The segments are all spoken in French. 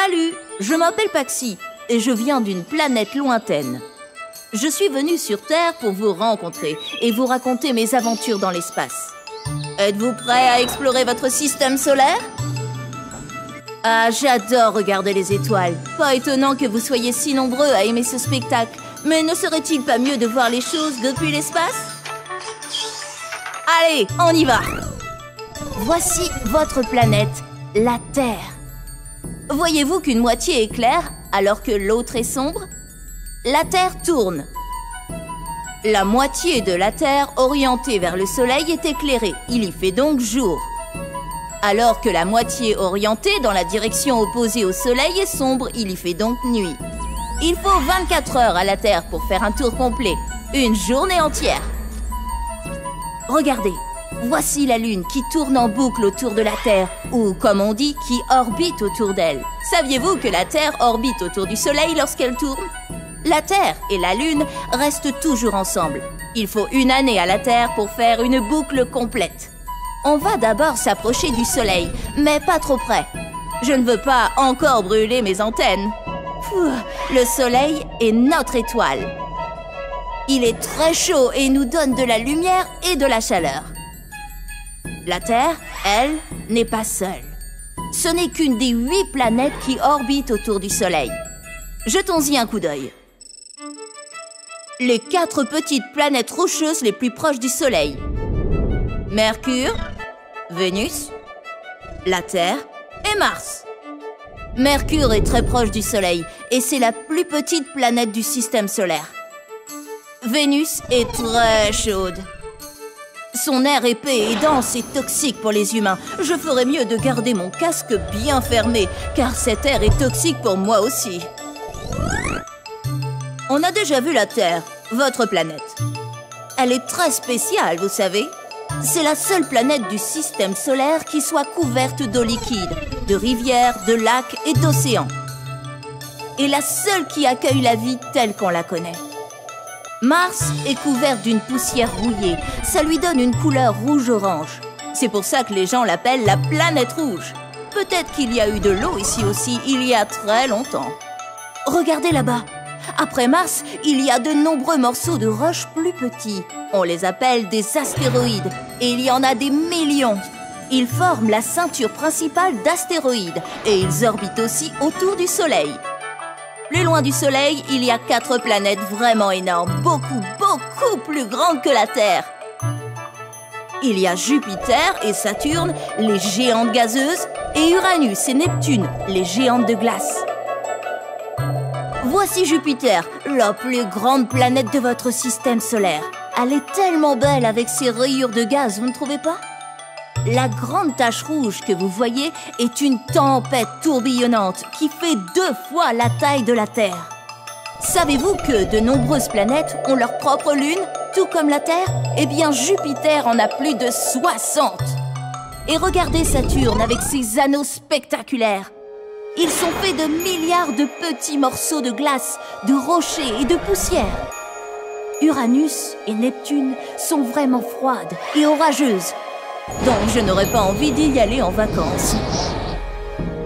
Salut, je m'appelle Paxi et je viens d'une planète lointaine. Je suis venu sur Terre pour vous rencontrer et vous raconter mes aventures dans l'espace. Êtes-vous prêts à explorer votre système solaire? Ah, j'adore regarder les étoiles. Pas étonnant que vous soyez si nombreux à aimer ce spectacle. Mais ne serait-il pas mieux de voir les choses depuis l'espace? Allez, on y va! Voici votre planète, la Terre. Voyez-vous qu'une moitié est claire alors que l'autre est sombre? La Terre tourne. La moitié de la Terre orientée vers le Soleil est éclairée. Il y fait donc jour. Alors que la moitié orientée dans la direction opposée au Soleil est sombre, il y fait donc nuit. Il faut 24 heures à la Terre pour faire un tour complet. Une journée entière. Regardez, voici la Lune qui tourne en boucle autour de la Terre, ou comme on dit, qui orbite autour d'elle. Saviez-vous que la Terre orbite autour du Soleil lorsqu'elle tourne? La Terre et la Lune restent toujours ensemble. Il faut une année à la Terre pour faire une boucle complète. On va d'abord s'approcher du Soleil, mais pas trop près. Je ne veux pas encore brûler mes antennes. Le Soleil est notre étoile. Il est très chaud et nous donne de la lumière et de la chaleur. La Terre, elle, n'est pas seule. Ce n'est qu'une des 8 planètes qui orbitent autour du Soleil. Jetons-y un coup d'œil. Les 4 petites planètes rocheuses les plus proches du Soleil. Mercure, Vénus, la Terre et Mars. Mercure est très proche du Soleil et c'est la plus petite planète du système solaire. Vénus est très chaude. Son air épais et dense est toxique pour les humains. Je ferais mieux de garder mon casque bien fermé, car cet air est toxique pour moi aussi. On a déjà vu la Terre, votre planète. Elle est très spéciale, vous savez. C'est la seule planète du système solaire qui soit couverte d'eau liquide, de rivières, de lacs et d'océans. Et la seule qui accueille la vie telle qu'on la connaît. Mars est couverte d'une poussière rouillée. Ça lui donne une couleur rouge-orange. C'est pour ça que les gens l'appellent la planète rouge. Peut-être qu'il y a eu de l'eau ici aussi il y a très longtemps. Regardez là-bas. Après Mars, il y a de nombreux morceaux de roches plus petits. On les appelle des astéroïdes. Et il y en a des millions. Ils forment la ceinture principale d'astéroïdes. Et ils orbitent aussi autour du Soleil. Plus loin du Soleil, il y a 4 planètes vraiment énormes, beaucoup plus grandes que la Terre. Il y a Jupiter et Saturne, les géantes gazeuses, et Uranus et Neptune, les géantes de glace. Voici Jupiter, la plus grande planète de votre système solaire. Elle est tellement belle avec ses rayures de gaz, vous ne trouvez pas? La grande tache rouge que vous voyez est une tempête tourbillonnante qui fait 2 fois la taille de la Terre. Savez-vous que de nombreuses planètes ont leur propre lune, tout comme la Terre? Eh bien, Jupiter en a plus de 60. Et regardez Saturne avec ses anneaux spectaculaires. Ils sont faits de milliards de petits morceaux de glace, de rochers et de poussière. Uranus et Neptune sont vraiment froides et orageuses. Donc je n'aurais pas envie d'y aller en vacances.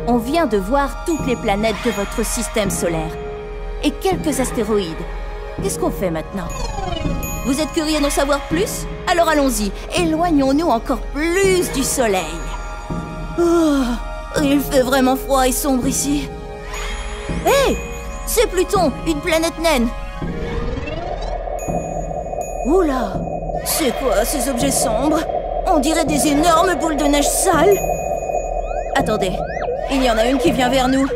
On vient de voir toutes les planètes de votre système solaire. Et quelques astéroïdes. Qu'est-ce qu'on fait maintenant? Vous êtes curieux d'en savoir plus? Alors allons-y, éloignons-nous encore plus du Soleil. Oh, il fait vraiment froid et sombre ici. Hé! C'est Pluton, une planète naine. Oula! C'est quoi ces objets sombres? On dirait des énormes boules de neige sales. Attendez, il y en a une qui vient vers nous.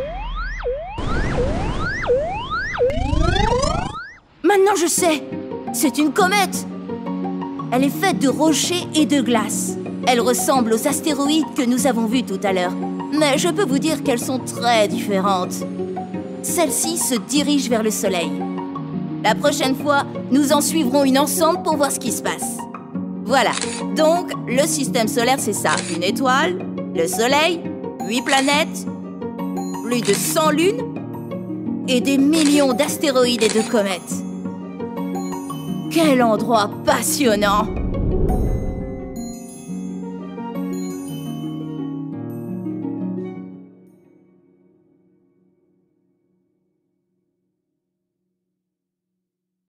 Maintenant je sais, c'est une comète. Elle est faite de rochers et de glace. Elle ressemble aux astéroïdes que nous avons vus tout à l'heure. Mais je peux vous dire qu'elles sont très différentes. Celle-ci se dirige vers le Soleil. La prochaine fois, nous en suivrons une ensemble pour voir ce qui se passe. Voilà, donc le système solaire c'est ça, une étoile, le Soleil, 8 planètes, plus de 100 lunes et des millions d'astéroïdes et de comètes. Quel endroit passionnant!